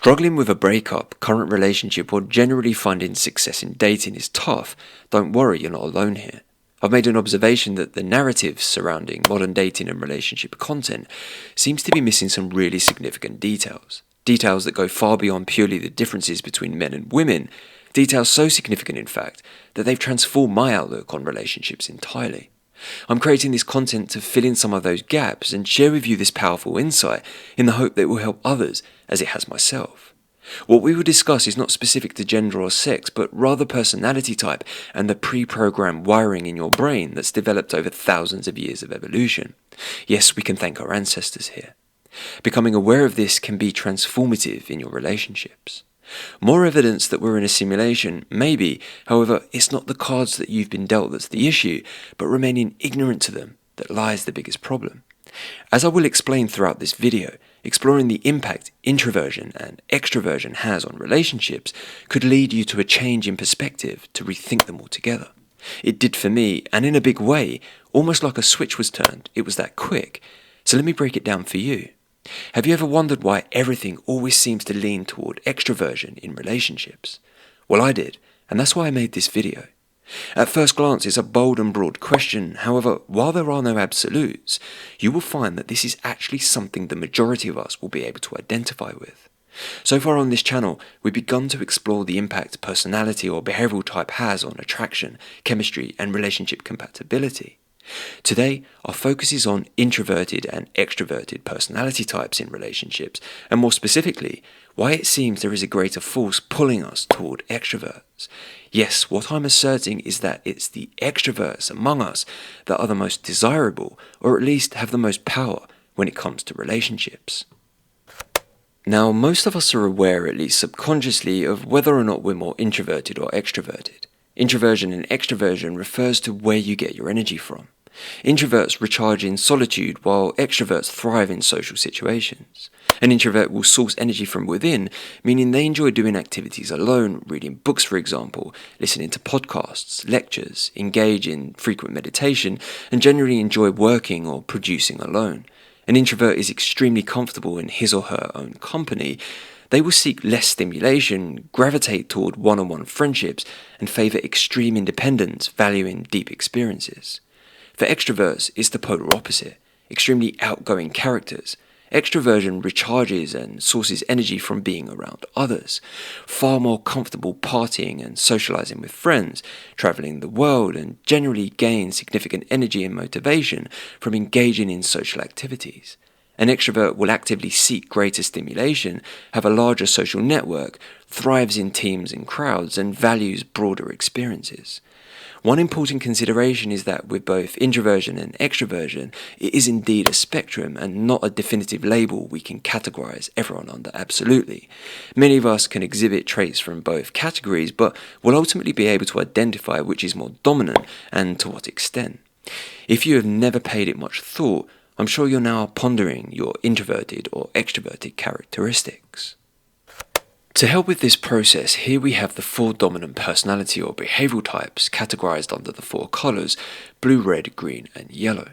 Struggling with a breakup, current relationship, or generally finding success in dating is tough. Don't worry, you're not alone here. I've made an observation that the narrative surrounding modern dating and relationship content seems to be missing some really significant details. Details that go far beyond purely the differences between men and women. Details so significant, in fact, that they've transformed my outlook on relationships entirely. I'm creating this content to fill in some of those gaps and share with you this powerful insight in the hope that it will help others as it has myself. What we will discuss is not specific to gender or sex, but rather personality type and the pre-programmed wiring in your brain that's developed over thousands of years of evolution. Yes, we can thank our ancestors here. Becoming aware of this can be transformative in your relationships. More evidence that we're in a simulation, maybe, however, it's not the cards that you've been dealt that's the issue, but remaining ignorant to them that lies the biggest problem. As I will explain throughout this video, exploring the impact introversion and extroversion has on relationships could lead you to a change in perspective to rethink them altogether. It did for me, and in a big way, almost like a switch was turned. It was that quick. So let me break it down for you. Have you ever wondered why everything always seems to lean toward extroversion in relationships? Well, I did, and that's why I made this video. At first glance, it's a bold and broad question. However, while there are no absolutes, you will find that this is actually something the majority of us will be able to identify with. So far on this channel, we've begun to explore the impact personality or behavioral type has on attraction, chemistry, and relationship compatibility. Today, our focus is on introverted and extroverted personality types in relationships, and more specifically, why it seems there is a greater force pulling us toward extroverts. Yes, what I'm asserting is that it's the extroverts among us that are the most desirable, or at least have the most power when it comes to relationships. Now, most of us are aware, at least subconsciously, of whether or not we're more introverted or extroverted. Introversion and extroversion refers to where you get your energy from. Introverts recharge in solitude, while extroverts thrive in social situations. An introvert will source energy from within, meaning they enjoy doing activities alone, reading books for example, listening to podcasts, lectures, engage in frequent meditation, and generally enjoy working or producing alone. An introvert is extremely comfortable in his or her own company. They will seek less stimulation, gravitate toward one-on-one friendships, and favour extreme independence, valuing deep experiences. For extroverts, it's the polar opposite, extremely outgoing characters. Extroversion recharges and sources energy from being around others, far more comfortable partying and socialising with friends, travelling the world, and generally gain significant energy and motivation from engaging in social activities. An extrovert will actively seek greater stimulation, have a larger social network, thrives in teams and crowds, and values broader experiences. One important consideration is that with both introversion and extroversion, it is indeed a spectrum and not a definitive label we can categorize everyone under absolutely. Many of us can exhibit traits from both categories, but will ultimately be able to identify which is more dominant and to what extent. If you have never paid it much thought, I'm sure you're now pondering your introverted or extroverted characteristics. To help with this process, here we have the 4 dominant personality or behavioral types categorized under the 4 colors: blue, red, green, and yellow.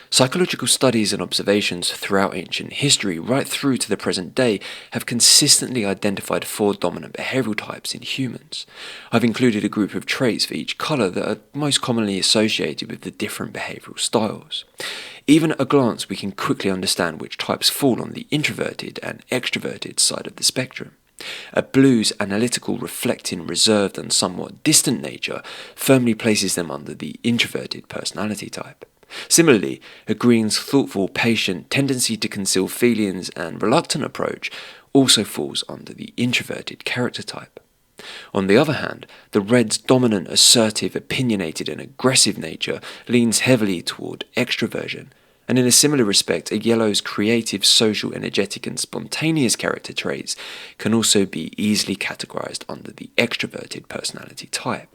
Psychological studies and observations throughout ancient history right through to the present day have consistently identified 4 dominant behavioral types in humans. I've included a group of traits for each color that are most commonly associated with the different behavioral styles. Even at a glance, we can quickly understand which types fall on the introverted and extroverted side of the spectrum. A blue's analytical, reflecting, reserved and somewhat distant nature firmly places them under the introverted personality type. Similarly, a green's thoughtful, patient, tendency to conceal feelings and reluctant approach also falls under the introverted character type. On the other hand, the red's dominant, assertive, opinionated and aggressive nature leans heavily toward extroversion. And in a similar respect, a yellow's creative, social, energetic and spontaneous character traits can also be easily categorized under the extroverted personality type.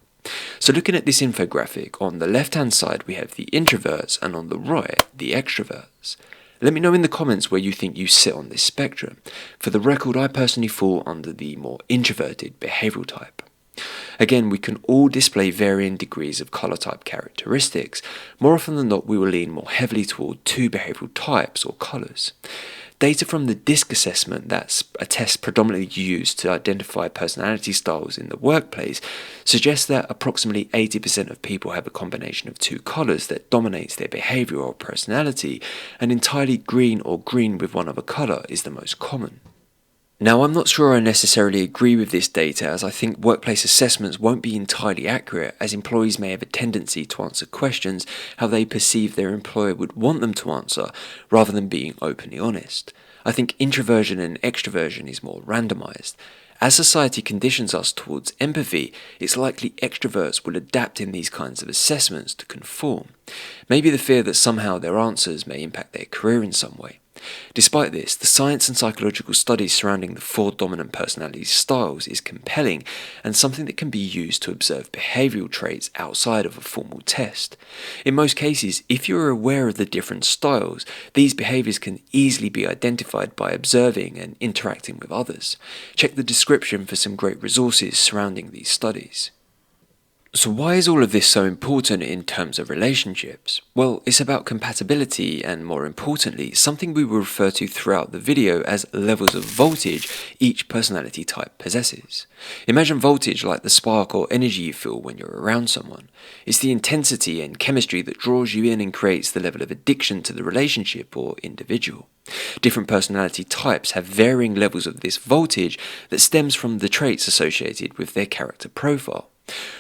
So looking at this infographic, on the left-hand side we have the introverts and on the right, the extroverts. Let me know in the comments where you think you sit on this spectrum. For the record, I personally fall under the more introverted behavioral type. Again, we can all display varying degrees of color type characteristics. More often than not, we will lean more heavily toward 2 behavioral types or colors. data from the DISC assessment, that's a test predominantly used to identify personality styles in the workplace, suggests that approximately 80% of people have a combination of two colours that dominates their behaviour or personality, and entirely green or green with one other colour is the most common. Now, I'm not sure I necessarily agree with this data, as I think workplace assessments won't be entirely accurate, as employees may have a tendency to answer questions how they perceive their employer would want them to answer, rather than being openly honest. I think introversion and extroversion is more randomized. As society conditions us towards empathy, it's likely extroverts will adapt in these kinds of assessments to conform. Maybe the fear that somehow their answers may impact their career in some way. Despite this, the science and psychological studies surrounding the four dominant personality styles is compelling and something that can be used to observe behavioural traits outside of a formal test. In most cases, if you are aware of the different styles, these behaviours can easily be identified by observing and interacting with others. Check the description for some great resources surrounding these studies. So why is all of this so important in terms of relationships? Well, it's about compatibility and, more importantly, something we will refer to throughout the video as levels of voltage each personality type possesses. Imagine voltage like the spark or energy you feel when you're around someone. It's the intensity and chemistry that draws you in and creates the level of addiction to the relationship or individual. Different personality types have varying levels of this voltage that stems from the traits associated with their character profile.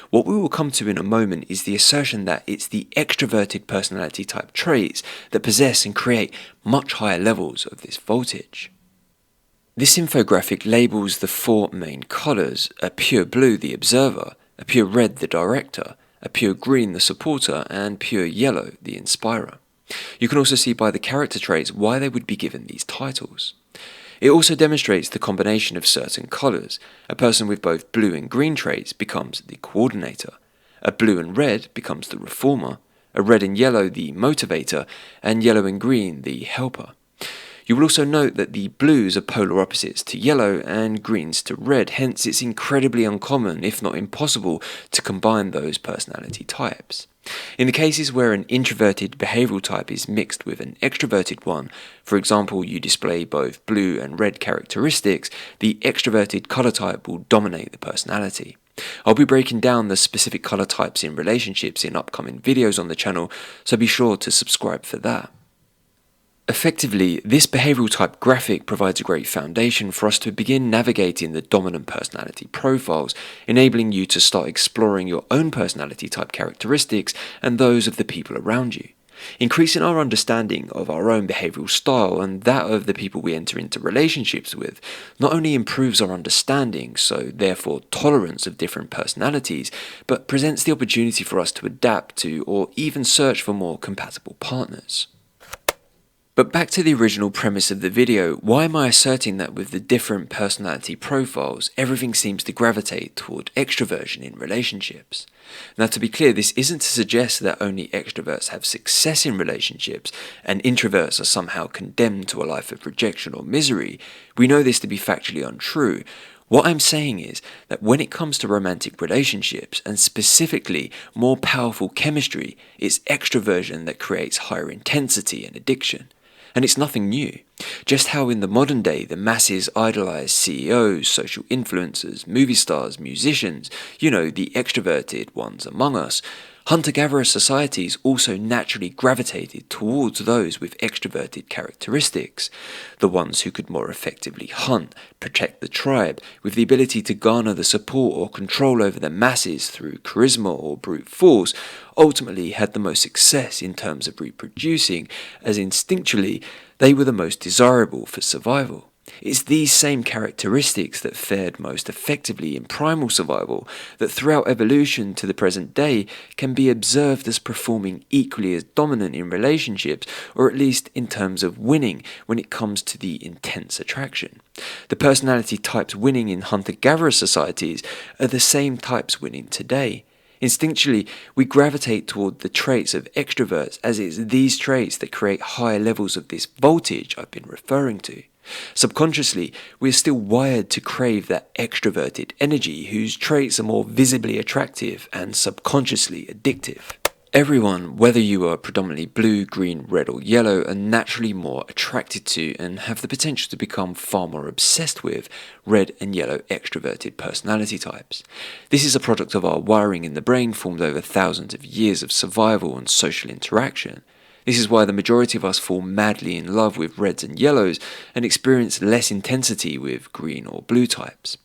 What we will come to in a moment is the assertion that it's the extroverted personality type traits that possess and create much higher levels of this voltage. This infographic labels the four main colours: a pure blue the observer, a pure red the director, a pure green the supporter, and pure yellow the inspirer. You can also see by the character traits why they would be given these titles. It also demonstrates the combination of certain colours. A person with both blue and green traits becomes the coordinator. A blue and red becomes the reformer. A red and yellow the motivator, and yellow and green the helper. You will also note that the blues are polar opposites to yellow and greens to red, hence it's incredibly uncommon, if not impossible, to combine those personality types. In the cases where an introverted behavioural type is mixed with an extroverted one, for example you display both blue and red characteristics, the extroverted colour type will dominate the personality. I'll be breaking down the specific colour types in relationships in upcoming videos on the channel, so be sure to subscribe for that. Effectively, this behavioural type graphic provides a great foundation for us to begin navigating the dominant personality profiles, enabling you to start exploring your own personality type characteristics and those of the people around you. Increasing our understanding of our own behavioural style and that of the people we enter into relationships with not only improves our understanding, so therefore tolerance of different personalities, but presents the opportunity for us to adapt to or even search for more compatible partners. But back to the original premise of the video, why am I asserting that with the different personality profiles, everything seems to gravitate toward extroversion in relationships? Now, to be clear, this isn't to suggest that only extroverts have success in relationships and introverts are somehow condemned to a life of rejection or misery. We know this to be factually untrue. What I'm saying is that when it comes to romantic relationships, and specifically more powerful chemistry, it's extroversion that creates higher intensity and addiction. And it's nothing new. Just how in the modern day the masses idolize CEOs, social influencers, movie stars, musicians, the extroverted ones among us, hunter-gatherer societies also naturally gravitated towards those with extroverted characteristics, the ones who could more effectively hunt, protect the tribe, with the ability to garner the support or control over the masses through charisma or brute force, ultimately had the most success in terms of reproducing, as instinctually they were the most desirable for survival. It's these same characteristics that fared most effectively in primal survival that throughout evolution to the present day can be observed as performing equally as dominant in relationships, or at least in terms of winning when it comes to the intense attraction. The personality types winning in hunter-gatherer societies are the same types winning today. Instinctually, we gravitate toward the traits of extroverts, as it's these traits that create higher levels of this voltage I've been referring to. Subconsciously, we are still wired to crave that extroverted energy whose traits are more visibly attractive and subconsciously addictive. Everyone, whether you are predominantly blue, green, red, or yellow, are naturally more attracted to and have the potential to become far more obsessed with red and yellow extroverted personality types. This is a product of our wiring in the brain formed over thousands of years of survival and social interaction. This is why the majority of us fall madly in love with reds and yellows and experience less intensity with green or blue types.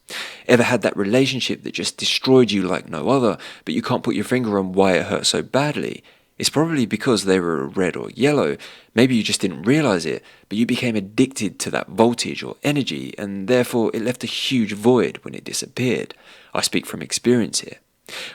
Ever had that relationship that just destroyed you like no other, but you can't put your finger on why it hurt so badly? It's probably because they were a red or yellow. Maybe you just didn't realize it, but you became addicted to that voltage or energy, and therefore it left a huge void when it disappeared. I speak from experience here.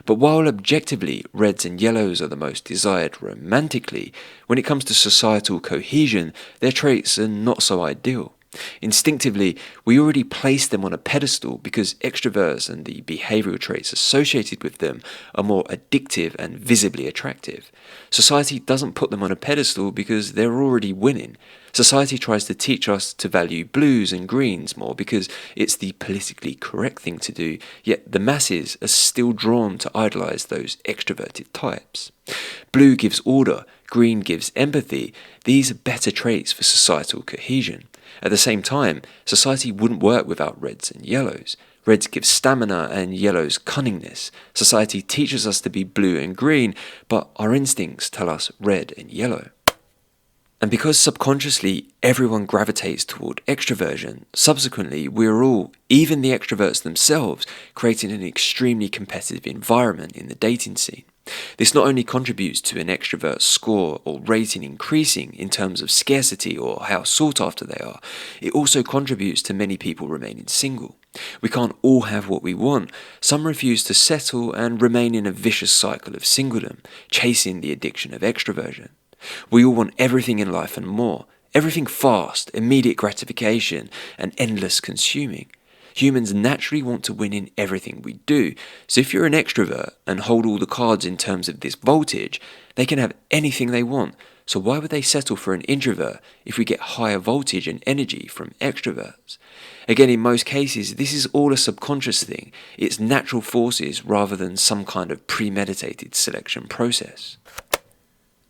But while objectively reds and yellows are the most desired romantically, when it comes to societal cohesion, their traits are not so ideal. Instinctively, we already place them on a pedestal because extroverts and the behavioral traits associated with them are more addictive and visibly attractive. Society doesn't put them on a pedestal because they're already winning. Society tries to teach us to value blues and greens more because it's the politically correct thing to do, yet the masses are still drawn to idolize those extroverted types. Blue gives order, green gives empathy. These are better traits for societal cohesion. At the same time, society wouldn't work without reds and yellows. Reds give stamina and yellows cunningness. Society teaches us to be blue and green, but our instincts tell us red and yellow. And because subconsciously everyone gravitates toward extroversion, subsequently we're all, even the extroverts themselves, creating an extremely competitive environment in the dating scene. This not only contributes to an extrovert's score or rating increasing in terms of scarcity or how sought after they are, it also contributes to many people remaining single. We can't all have what we want. Some refuse to settle and remain in a vicious cycle of singledom, chasing the addiction of extroversion. We all want everything in life and more. Everything fast, immediate gratification, and endless consuming. Humans naturally want to win in everything we do, so if you're an extrovert and hold all the cards in terms of this voltage, they can have anything they want. So why would they settle for an introvert if we get higher voltage and energy from extroverts? Again, in most cases, this is all a subconscious thing. It's natural forces rather than some kind of premeditated selection process.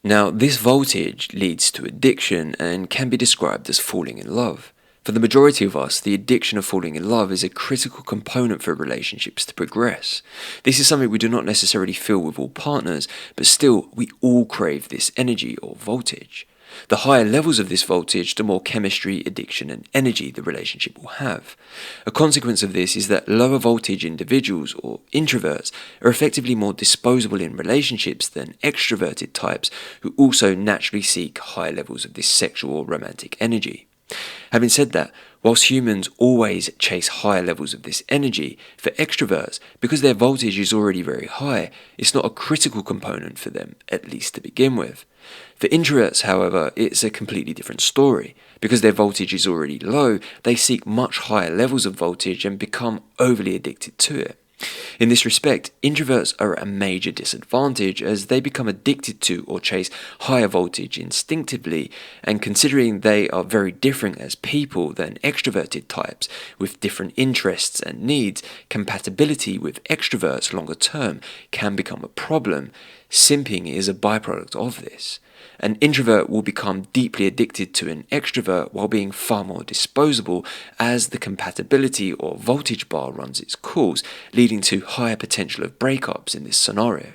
Now, this voltage leads to addiction and can be described as falling in love. For the majority of us, the addiction of falling in love is a critical component for relationships to progress. This is something we do not necessarily feel with all partners, but still, we all crave this energy or voltage. The higher levels of this voltage, the more chemistry, addiction, and energy the relationship will have. A consequence of this is that lower voltage individuals, or introverts, are effectively more disposable in relationships than extroverted types who also naturally seek higher levels of this sexual or romantic energy. Having said that, whilst humans always chase higher levels of this energy, for extroverts, because their voltage is already very high, it's not a critical component for them, at least to begin with. For introverts, however, it's a completely different story. Because their voltage is already low, they seek much higher levels of voltage and become overly addicted to it. In this respect, introverts are at a major disadvantage as they become addicted to or chase higher voltage instinctively, and considering they are very different as people than extroverted types with different interests and needs, compatibility with extroverts longer term can become a problem. Simping is a byproduct of this. An introvert will become deeply addicted to an extrovert while being far more disposable as the compatibility or voltage bar runs its course, leading to higher potential of breakups in this scenario.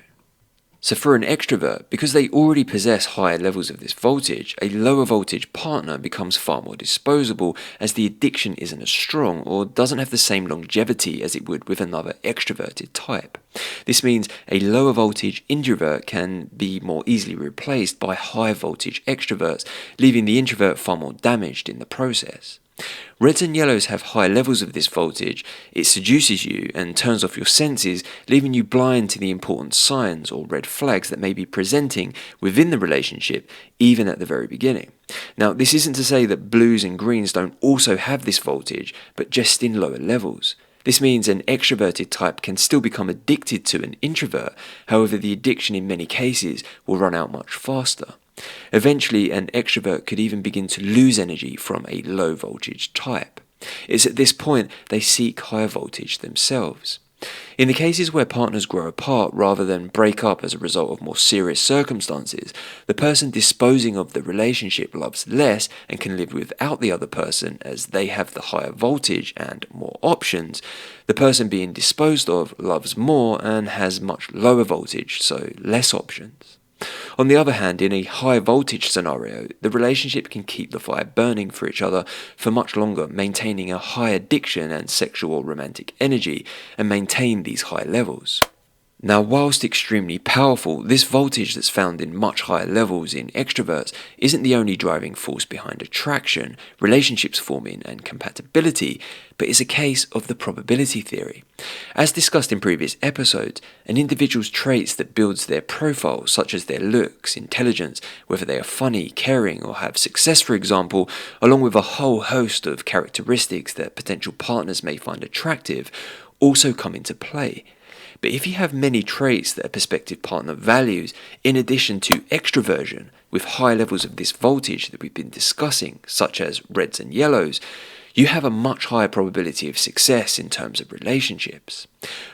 So for an extrovert, because they already possess higher levels of this voltage, a lower voltage partner becomes far more disposable as the addiction isn't as strong or doesn't have the same longevity as it would with another extroverted type. This means a lower voltage introvert can be more easily replaced by high voltage extroverts, leaving the introvert far more damaged in the process. Reds and yellows have high levels of this voltage. It seduces you and turns off your senses, leaving you blind to the important signs or red flags that may be presenting within the relationship, even at the very beginning. Now, this isn't to say that blues and greens don't also have this voltage, but just in lower levels. This means an extroverted type can still become addicted to an introvert, however the addiction in many cases will run out much faster. Eventually, an extrovert could even begin to lose energy from a low voltage type. It's at this point they seek higher voltage themselves. In the cases where partners grow apart rather than break up as a result of more serious circumstances, the person disposing of the relationship loves less and can live without the other person as they have the higher voltage and more options. The person being disposed of loves more and has much lower voltage, so less options. On the other hand, in a high voltage scenario, the relationship can keep the fire burning for each other for much longer, maintaining a high addiction and sexual or romantic energy, and maintain these high levels. Now, whilst extremely powerful, this voltage that's found in much higher levels in extroverts isn't the only driving force behind attraction, relationships forming, and compatibility, but is a case of the probability theory. As discussed in previous episodes, an individual's traits that builds their profile, such as their looks, intelligence, whether they are funny, caring, or have success, for example, along with a whole host of characteristics that potential partners may find attractive, also come into play. But if you have many traits that a prospective partner values, in addition to extroversion, with high levels of this voltage that we've been discussing, such as reds and yellows, you have a much higher probability of success in terms of relationships.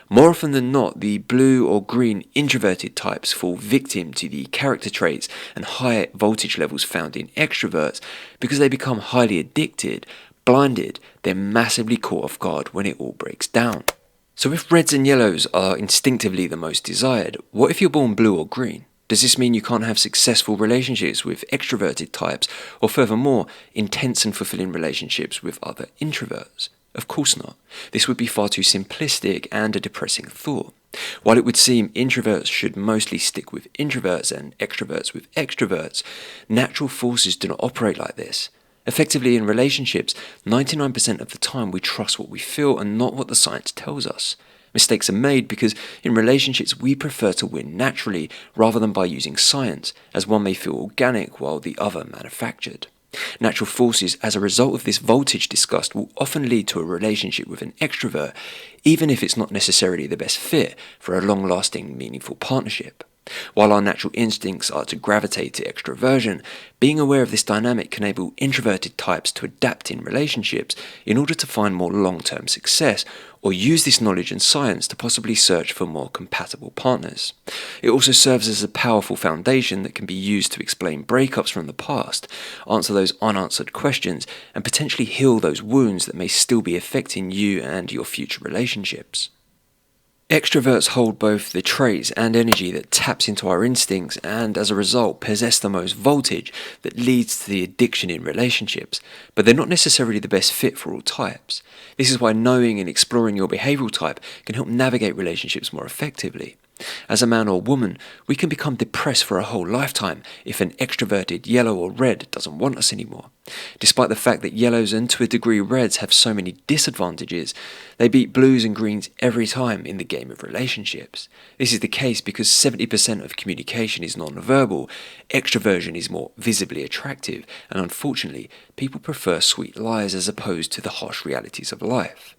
More often than not, the blue or green introverted types fall victim to the character traits and high voltage levels found in extroverts because they become highly addicted, blinded, they're massively caught off guard when it all breaks down. So if reds and yellows are instinctively the most desired, what if you're born blue or green? Does this mean you can't have successful relationships with extroverted types, or furthermore, intense and fulfilling relationships with other introverts? Of course not. This would be far too simplistic and a depressing thought. While it would seem introverts should mostly stick with introverts and extroverts with extroverts, natural forces do not operate like this. Effectively, in relationships, 99% of the time we trust what we feel and not what the science tells us. Mistakes are made because in relationships we prefer to win naturally rather than by using science, as one may feel organic while the other manufactured. Natural forces as a result of this voltage discussed will often lead to a relationship with an extrovert, even if it's not necessarily the best fit for a long-lasting, meaningful partnership. While our natural instincts are to gravitate to extroversion, being aware of this dynamic can enable introverted types to adapt in relationships in order to find more long-term success, or use this knowledge and science to possibly search for more compatible partners. It also serves as a powerful foundation that can be used to explain breakups from the past, answer those unanswered questions, and potentially heal those wounds that may still be affecting you and your future relationships. Extroverts hold both the traits and energy that taps into our instincts and, as a result, possess the most voltage that leads to the addiction in relationships, but they're not necessarily the best fit for all types. This is why knowing and exploring your behavioral type can help navigate relationships more effectively. As a man or woman, we can become depressed for a whole lifetime if an extroverted yellow or red doesn't want us anymore. Despite the fact that yellows and to a degree reds have so many disadvantages, they beat blues and greens every time in the game of relationships. This is the case because 70% of communication is non-verbal, extroversion is more visibly attractive, and unfortunately, people prefer sweet lies as opposed to the harsh realities of life.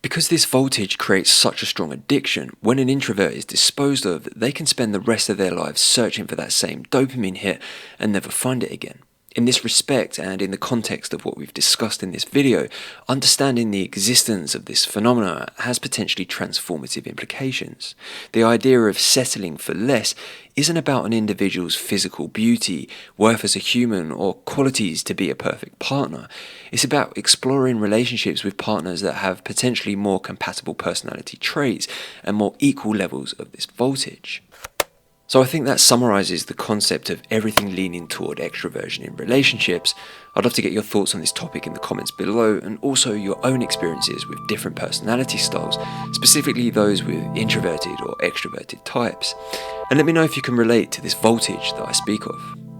Because this voltage creates such a strong addiction, when an introvert is disposed of, they can spend the rest of their lives searching for that same dopamine hit and never find it again. In this respect, and in the context of what we've discussed in this video, understanding the existence of this phenomena has potentially transformative implications. The idea of settling for less isn't about an individual's physical beauty, worth as a human, or qualities to be a perfect partner. It's about exploring relationships with partners that have potentially more compatible personality traits and more equal levels of this voltage. So I think that summarizes the concept of everything leaning toward extroversion in relationships. I'd love to get your thoughts on this topic in the comments below, and also your own experiences with different personality styles, specifically those with introverted or extroverted types. And let me know if you can relate to this voltage that I speak of.